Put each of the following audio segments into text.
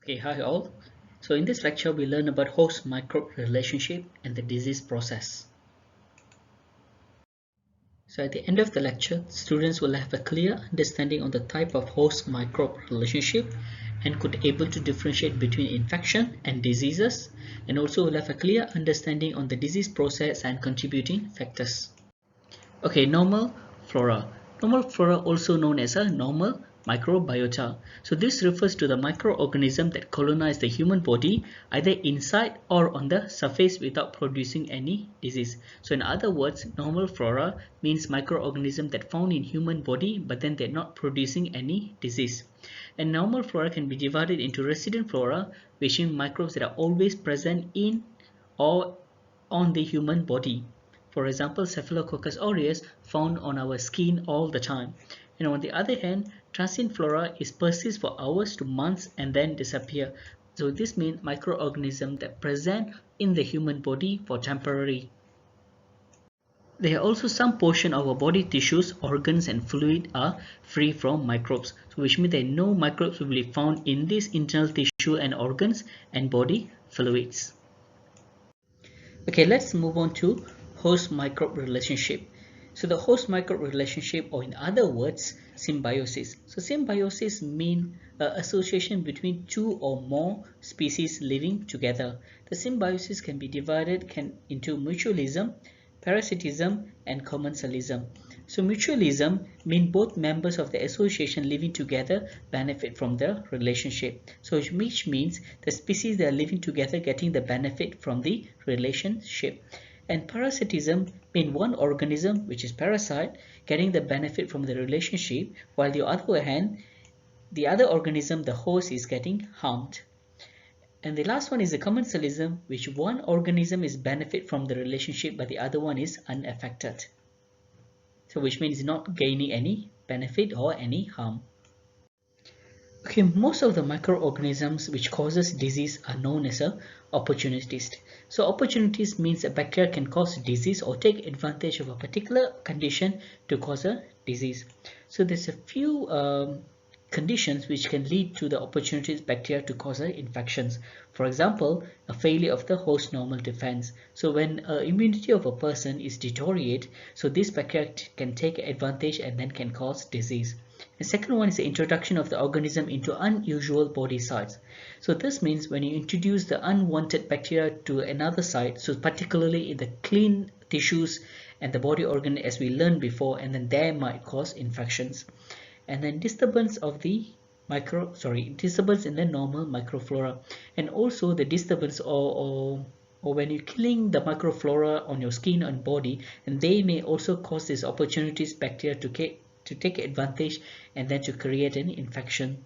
Okay, hi all. So in this lecture, we learn about host-microbe relationship and the disease process. So at the end of the lecture, students will have a clear understanding on the type of host-microbe relationship and could able to differentiate between infection and diseases, and also will have a clear understanding on the disease process and contributing factors. Okay, normal flora. Normal flora, also known as a normal microbiota. So this refers to the microorganism that colonize the human body either inside or on the surface without producing any disease. So in other words, normal flora means microorganism that found in human body but then they're not producing any disease. And normal flora can be divided into resident flora, which means microbes that are always present in or on the human body. For example, Staphylococcus aureus found on our skin all the time. And on the other hand, transient flora is persists for hours to months and then disappear. So this means microorganisms that present in the human body for temporary. There are also some portion of our body tissues, organs and fluid are free from microbes. So which means that no microbes will be found in this internal tissue and organs and body fluids. Okay, let's move on to host-microbe relationship. So the host-microbe relationship, or in other words, symbiosis. So symbiosis means association between two or more species living together. The symbiosis can be divided into mutualism, parasitism, and commensalism. So mutualism means both members of the association living together benefit from the relationship. So which means the species that are living together getting the benefit from the relationship. And parasitism means one organism, which is parasite, getting the benefit from the relationship, while the other hand, the other organism, the host, is getting harmed. And the last one is the commensalism, which one organism is benefit from the relationship but the other one is unaffected. So which means not gaining any benefit or any harm. Okay, most of the microorganisms which causes disease are known as a opportunist. So opportunist means a bacteria can cause disease or take advantage of a particular condition to cause a disease. So there's a few conditions which can lead to the opportunist bacteria to cause infections. For example, a failure of the host normal defense. So when immunity of a person is deteriorate, so this bacteria can take advantage and then can cause disease. The second one is the introduction of the organism into unusual body sites. So this means when you introduce the unwanted bacteria to another site, so particularly in the clean tissues and the body organ as we learned before, and then there might cause infections. And then disturbance of the disturbance in the normal microflora, and also the disturbance or when you're killing the microflora on your skin and body, and they may also cause this opportunist bacteria to take advantage and then to create an infection.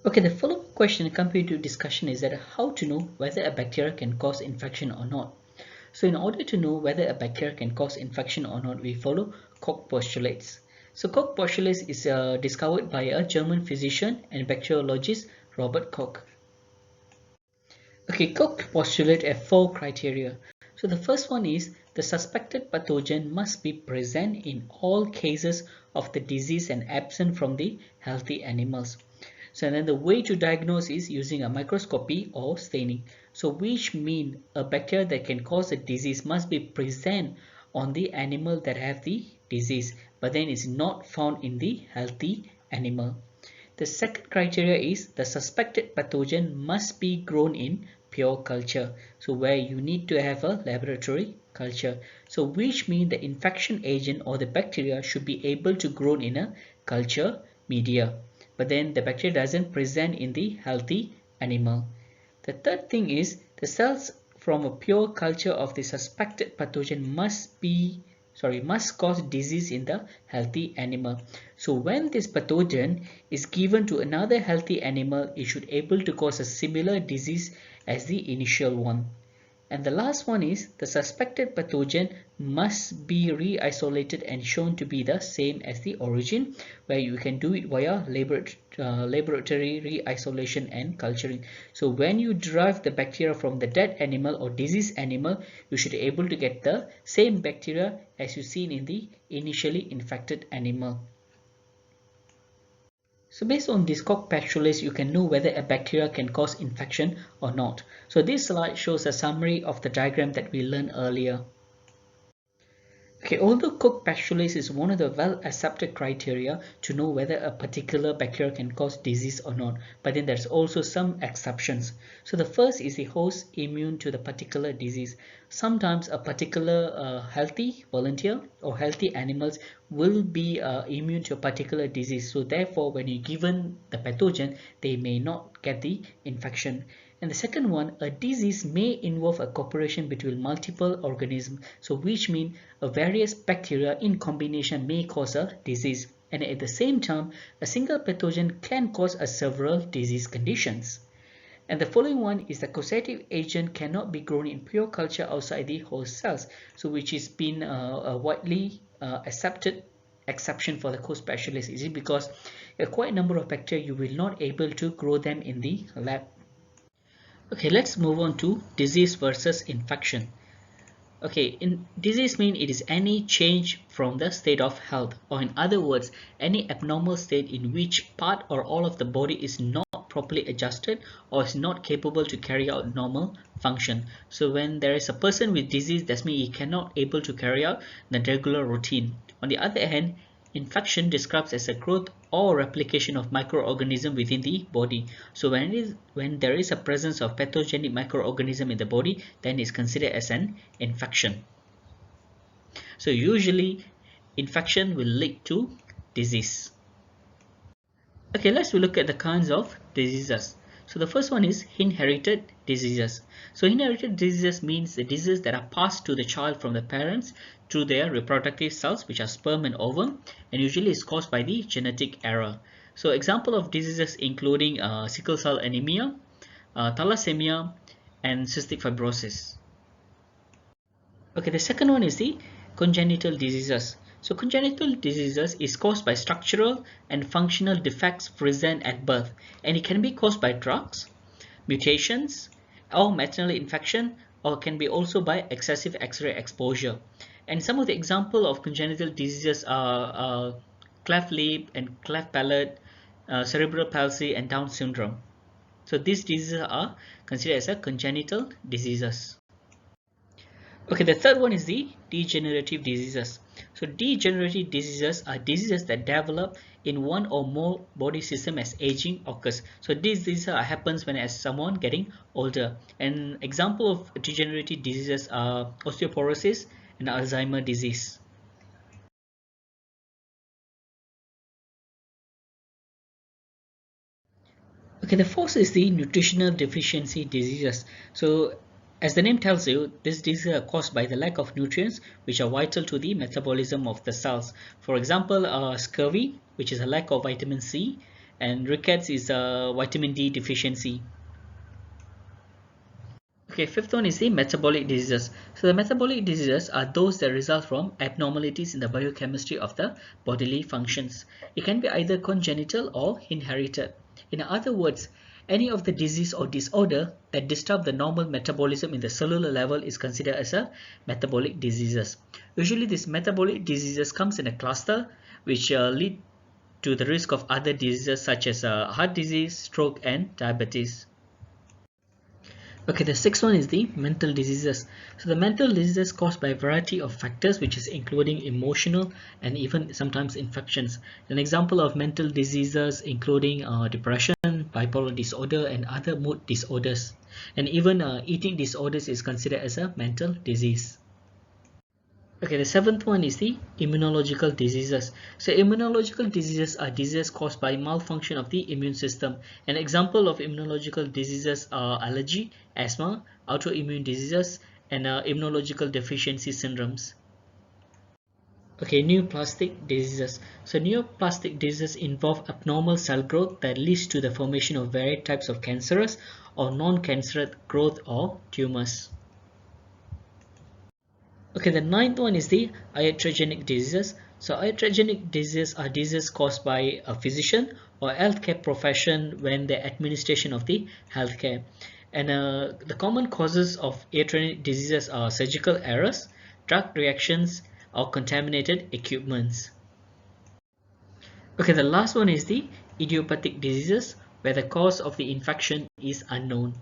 Okay, the following question comes into discussion is that how to know whether a bacteria can cause infection or not. So in order to know whether a bacteria can cause infection or not, we follow Koch postulates. So Koch postulates is discovered by a German physician and bacteriologist Robert Koch. Okay, Koch postulate have 4 criteria. So the first one is the suspected pathogen must be present in all cases of the disease and absent from the healthy animals. So then the way to diagnose is using a microscopy or staining. So which mean a bacteria that can cause a disease must be present on the animal that have the disease, but then is not found in the healthy animal. The second criteria is the suspected pathogen must be grown in pure culture. So where you need to have a laboratory culture. So which means the infection agent or the bacteria should be able to grow in a culture media. But then the bacteria doesn't present in the healthy animal. The third thing is the cells from a pure culture of the suspected pathogen must cause disease in the healthy animal. So when this pathogen is given to another healthy animal, it should able to cause a similar disease as the initial one. And the last one is the suspected pathogen must be re-isolated and shown to be the same as the origin, where you can do it via laboratory re-isolation and culturing. So when you derive the bacteria from the dead animal or diseased animal, you should be able to get the same bacteria as you seen in the initially infected animal. So based on this Koch postulates, you can know whether a bacteria can cause infection or not. So this slide shows a summary of the diagram that we learned earlier. Okay, although Koch postulates is one of the well-accepted criteria to know whether a particular bacteria can cause disease or not, but then there's also some exceptions. So the first is the host immune to the particular disease. Sometimes a particular healthy volunteer or healthy animals will be immune to a particular disease. So therefore, when you're given the pathogen, they may not get the infection. And the second one, a disease may involve a cooperation between multiple organisms, so which means various bacteria in combination may cause a disease. And at the same time, a single pathogen can cause several disease conditions. And the following one is the causative agent cannot be grown in pure culture outside the host cells, so which has been a widely accepted exception for the Koch specialist. Is it because quite a number of bacteria you will not able to grow them in the lab. Okay, let's move on to disease versus infection. Okay, in disease means it is any change from the state of health, or in other words, any abnormal state in which part or all of the body is not properly adjusted or is not capable to carry out normal function. So when there is a person with disease, that means he cannot able to carry out the regular routine. On the other hand, infection describes as a growth or replication of microorganism within the body. So when there is a presence of pathogenic microorganism in the body, then it's considered as an infection. So usually infection will lead to disease. Okay, let's look at the kinds of diseases. So the first one is inherited diseases. So inherited diseases means the diseases that are passed to the child from the parents through their reproductive cells, which are sperm and ovum, and usually is caused by the genetic error. So example of diseases including sickle cell anemia, thalassemia, and cystic fibrosis. Okay, the second one is the congenital diseases. So congenital diseases is caused by structural and functional defects present at birth, and it can be caused by drugs, mutations, or maternal infection, or can be also by excessive X-ray exposure. And some of the example of congenital diseases are cleft lip and cleft palate, cerebral palsy, and Down syndrome. So these diseases are considered as a congenital diseases. Okay, the third one is the degenerative diseases. So degenerative diseases are diseases that develop in one or more body system as aging occurs. So these diseases happens when as someone getting older. An example of degenerative diseases are osteoporosis and Alzheimer's disease. Okay, the fourth is the nutritional deficiency diseases. So as the name tells you, this disease are caused by the lack of nutrients which are vital to the metabolism of the cells. For example, scurvy, which is a lack of vitamin C, and rickets is a vitamin D deficiency. Okay, fifth one is the metabolic diseases. So the metabolic diseases are those that result from abnormalities in the biochemistry of the bodily functions. It can be either congenital or inherited. In other words, any of the disease or disorder that disturb the normal metabolism in the cellular level is considered as a metabolic diseases. Usually these metabolic diseases comes in a cluster which lead to the risk of other diseases such as heart disease, stroke, and diabetes. Okay, the sixth one is the mental diseases. So the mental diseases caused by a variety of factors, which is including emotional and even sometimes infections. An example of mental diseases including depression, bipolar disorder, and other mood disorders. And even eating disorders is considered as a mental disease. Okay, the seventh one is the immunological diseases. So immunological diseases are diseases caused by malfunction of the immune system. An example of immunological diseases are allergy, asthma, autoimmune diseases, and immunological deficiency syndromes. Okay, neoplastic diseases. So neoplastic diseases involve abnormal cell growth that leads to the formation of various types of cancerous or non-cancerous growth or tumors. Okay, the ninth one is the iatrogenic diseases. So iatrogenic diseases are diseases caused by a physician or healthcare profession when the administration of the healthcare. And the common causes of iatrogenic diseases are surgical errors, drug reactions, or contaminated equipments. Okay, the last one is the idiopathic diseases where the cause of the infection is unknown.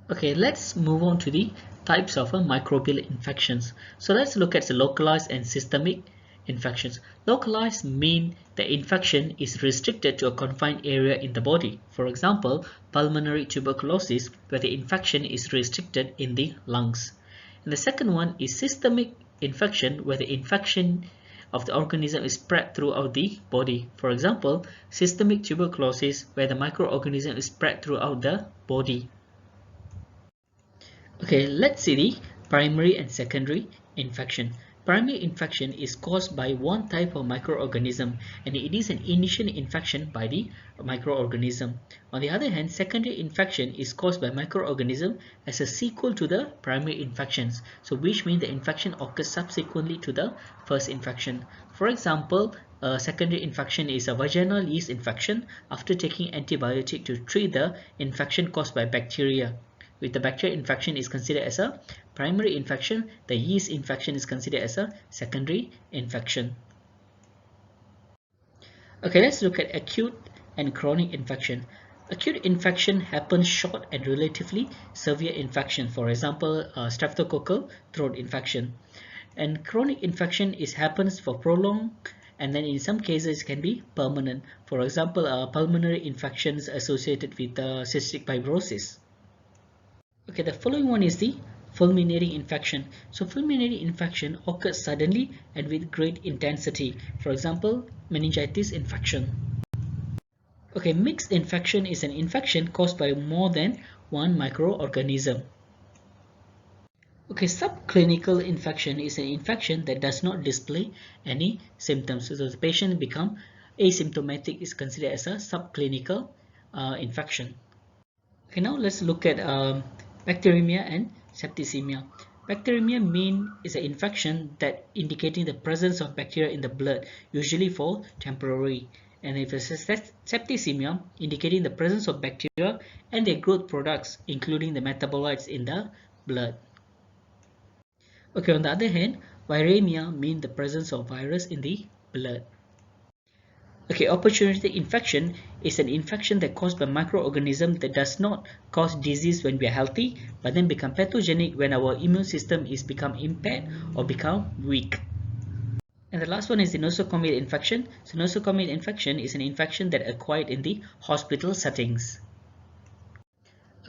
Okay, let's move on to the types of microbial infections. So let's look at the localized and systemic infections. Localized mean the infection is restricted to a confined area in the body. For example, pulmonary tuberculosis, where the infection is restricted in the lungs. And the second one is systemic infection, where the infection of the organism is spread throughout the body. For example, systemic tuberculosis, where the microorganism is spread throughout the body. Okay, let's see the primary and secondary infection. Primary infection is caused by one type of microorganism and it is an initial infection by the microorganism. On the other hand, secondary infection is caused by microorganism as a sequel to the primary infections. So which means the infection occurs subsequently to the first infection. For example, a secondary infection is a vaginal yeast infection after taking antibiotic to treat the infection caused by bacteria. With the bacterial infection is considered as a primary infection, the yeast infection is considered as a secondary infection. Okay, let's look at acute and chronic infection. Acute infection happens short and relatively severe infection, for example, streptococcal throat infection. And chronic infection happens for prolonged and then in some cases it can be permanent. For example, pulmonary infections associated with cystic fibrosis. Okay, the following one is the fulminating infection. So fulminating infection occurs suddenly and with great intensity. For example, meningitis infection. Okay, mixed infection is an infection caused by more than one microorganism. Okay, subclinical infection is an infection that does not display any symptoms. So the patient become asymptomatic is considered as a subclinical infection. Okay, now let's look at bacteremia and septicemia. Bacteremia is an infection that indicating the presence of bacteria in the blood, usually for temporary. And if it's septicemia, indicating the presence of bacteria and their growth products, including the metabolites in the blood. Okay, on the other hand, viremia means the presence of virus in the blood. Okay, opportunistic infection is an infection that caused by microorganism that does not cause disease when we are healthy, but then become pathogenic when our immune system is become impaired or become weak. And the last one is the nosocomial infection. So nosocomial infection is an infection that acquired in the hospital settings.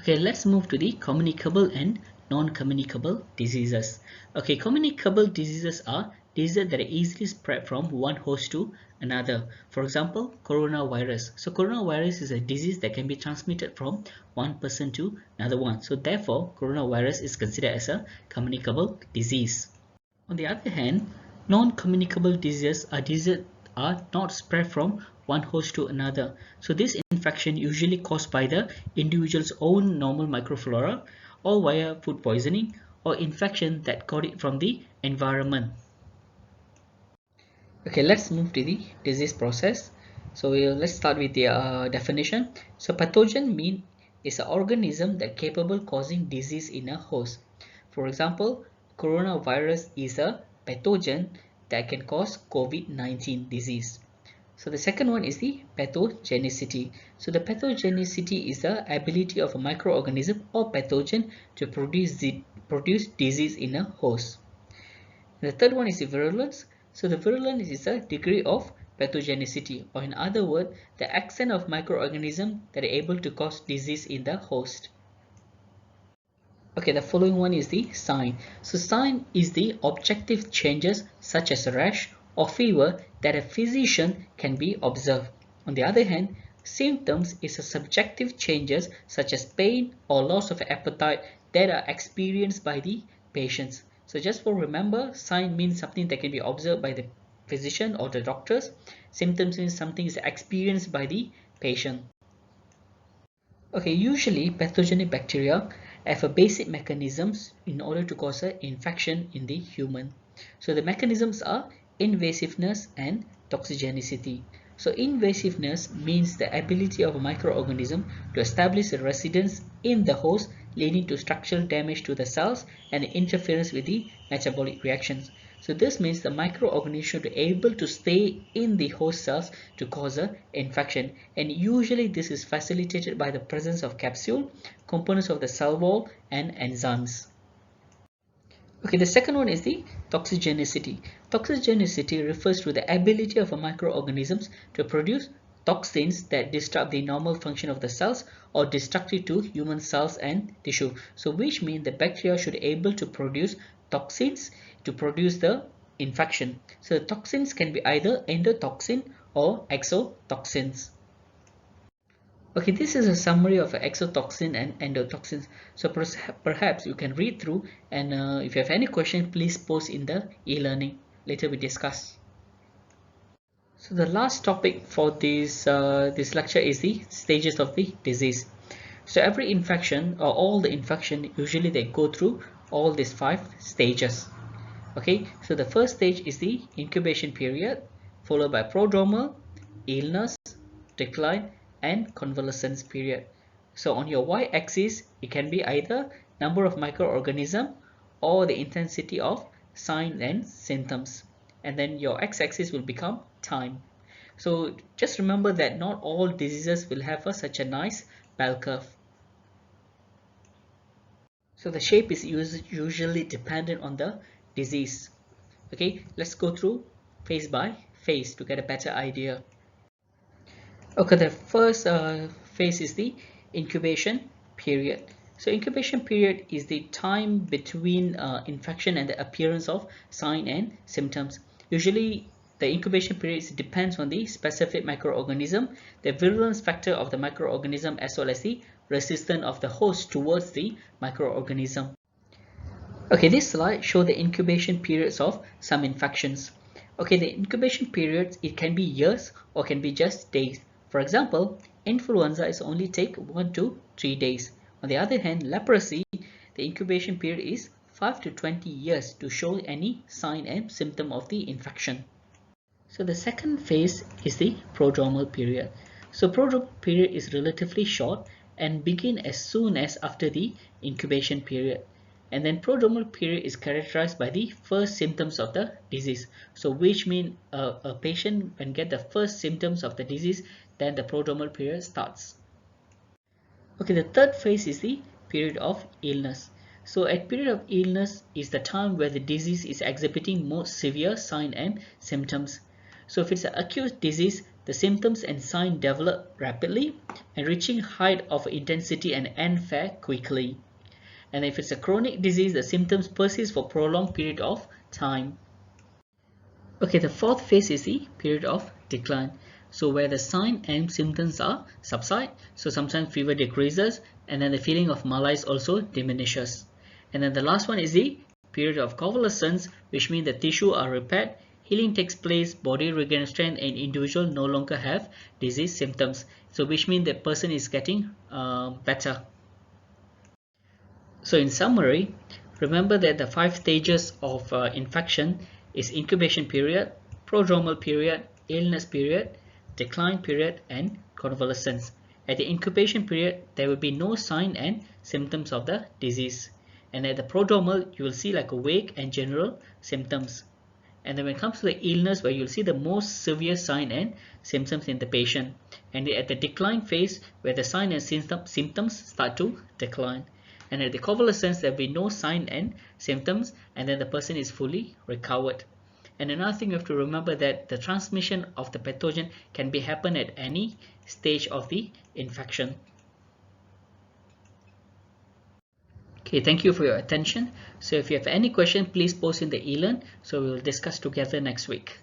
Okay, let's move to the communicable and non-communicable diseases. Okay, communicable diseases are diseases that are easily spread from one host to another. For example, coronavirus. So coronavirus is a disease that can be transmitted from one person to another one. So therefore, coronavirus is considered as a communicable disease. On the other hand, non-communicable diseases are not spread from one host to another. So this infection usually caused by the individual's own normal microflora or via food poisoning or infection that got it from the environment. Okay, let's move to the disease process. So let's start with the definition. So pathogen is an organism that capable causing disease in a host. For example, coronavirus is a pathogen that can cause COVID-19 disease. So the second one is the pathogenicity. So the pathogenicity is the ability of a microorganism or pathogen to produce disease in a host. And the third one is the virulence. So the virulence is a degree of pathogenicity, or in other words, the extent of microorganisms that are able to cause disease in the host. Okay, the following one is the sign. So sign is the objective changes such as a rash or fever that a physician can be observed. On the other hand, symptoms is a subjective changes such as pain or loss of appetite that are experienced by the patients. So just for remember, sign means something that can be observed by the physician or the doctors. Symptoms means something is experienced by the patient. Okay, usually pathogenic bacteria have a basic mechanisms in order to cause an infection in the human. So the mechanisms are invasiveness and toxigenicity. So invasiveness means the ability of a microorganism to establish a residence in the host, leading to structural damage to the cells and interference with the metabolic reactions. So this means the microorganism should be able to stay in the host cells to cause an infection, and usually this is facilitated by the presence of capsule, components of the cell wall, and enzymes. Okay, the second one is the toxigenicity. Toxigenicity refers to the ability of a microorganisms to produce toxins that disrupt the normal function of the cells or destructive to human cells and tissue. So which means the bacteria should be able to produce toxins to produce the infection. So the toxins can be either endotoxin or exotoxins. Okay, this is a summary of exotoxin and endotoxins. So perhaps you can read through, and if you have any question, please post in the e-learning. Later we discuss. So the last topic for this lecture is the stages of the disease. So every infection or all the infection, usually they go through all these 5 stages. Okay, so the first stage is the incubation period, followed by prodromal, illness, decline, and convalescence period. So on your y-axis, it can be either number of microorganisms or the intensity of signs and symptoms. And then your x-axis will become time. So just remember that not all diseases will have such a nice bell curve. So the shape is usually dependent on the disease. Okay, let's go through phase by phase to get a better idea. Okay, the first phase is the incubation period. So incubation period is the time between infection and the appearance of sign and symptoms. Usually the incubation period depends on the specific microorganism, the virulence factor of the microorganism, as well as the resistance of the host towards the microorganism. Okay, this slide shows the incubation periods of some infections. Okay, the incubation periods, it can be years or can be just days. For example, influenza is only take 1 to 3 days. On the other hand, leprosy, the incubation period is 5 to 20 years to show any sign and symptom of the infection. So the second phase is the prodromal period. So prodromal period is relatively short and begin as soon as after the incubation period. And then prodromal period is characterized by the first symptoms of the disease. So which means a patient when get the first symptoms of the disease, then the prodromal period starts. Okay, the third phase is the period of illness. So at period of illness is the time where the disease is exhibiting most severe signs and symptoms. So if it's an acute disease, the symptoms and signs develop rapidly and reaching height of intensity and end fair quickly. And if it's a chronic disease, the symptoms persist for prolonged period of time. Okay, the fourth phase is the period of decline. So where the sign and symptoms are subside, so sometimes fever decreases and then the feeling of malaise also diminishes. And then the last one is the period of convalescence, which means the tissue are repaired, healing takes place, body regains strength, and individual no longer have disease symptoms. So which means the person is getting better. So in summary, remember that the 5 stages of infection is incubation period, prodromal period, illness period, decline period, and convalescence. At the incubation period, there will be no sign and symptoms of the disease. And at the prodromal, you will see like a vague and general symptoms. And then when it comes to the illness, where you'll see the most severe sign and symptoms in the patient. And at the decline phase, where the sign and symptoms start to decline. And at the convalescence, there will be no sign and symptoms, and then the person is fully recovered. And another thing you have to remember that the transmission of the pathogen can be happen at any stage of the infection. Okay, thank you for your attention. So if you have any question, please post in the e-learn, so we will discuss together next week.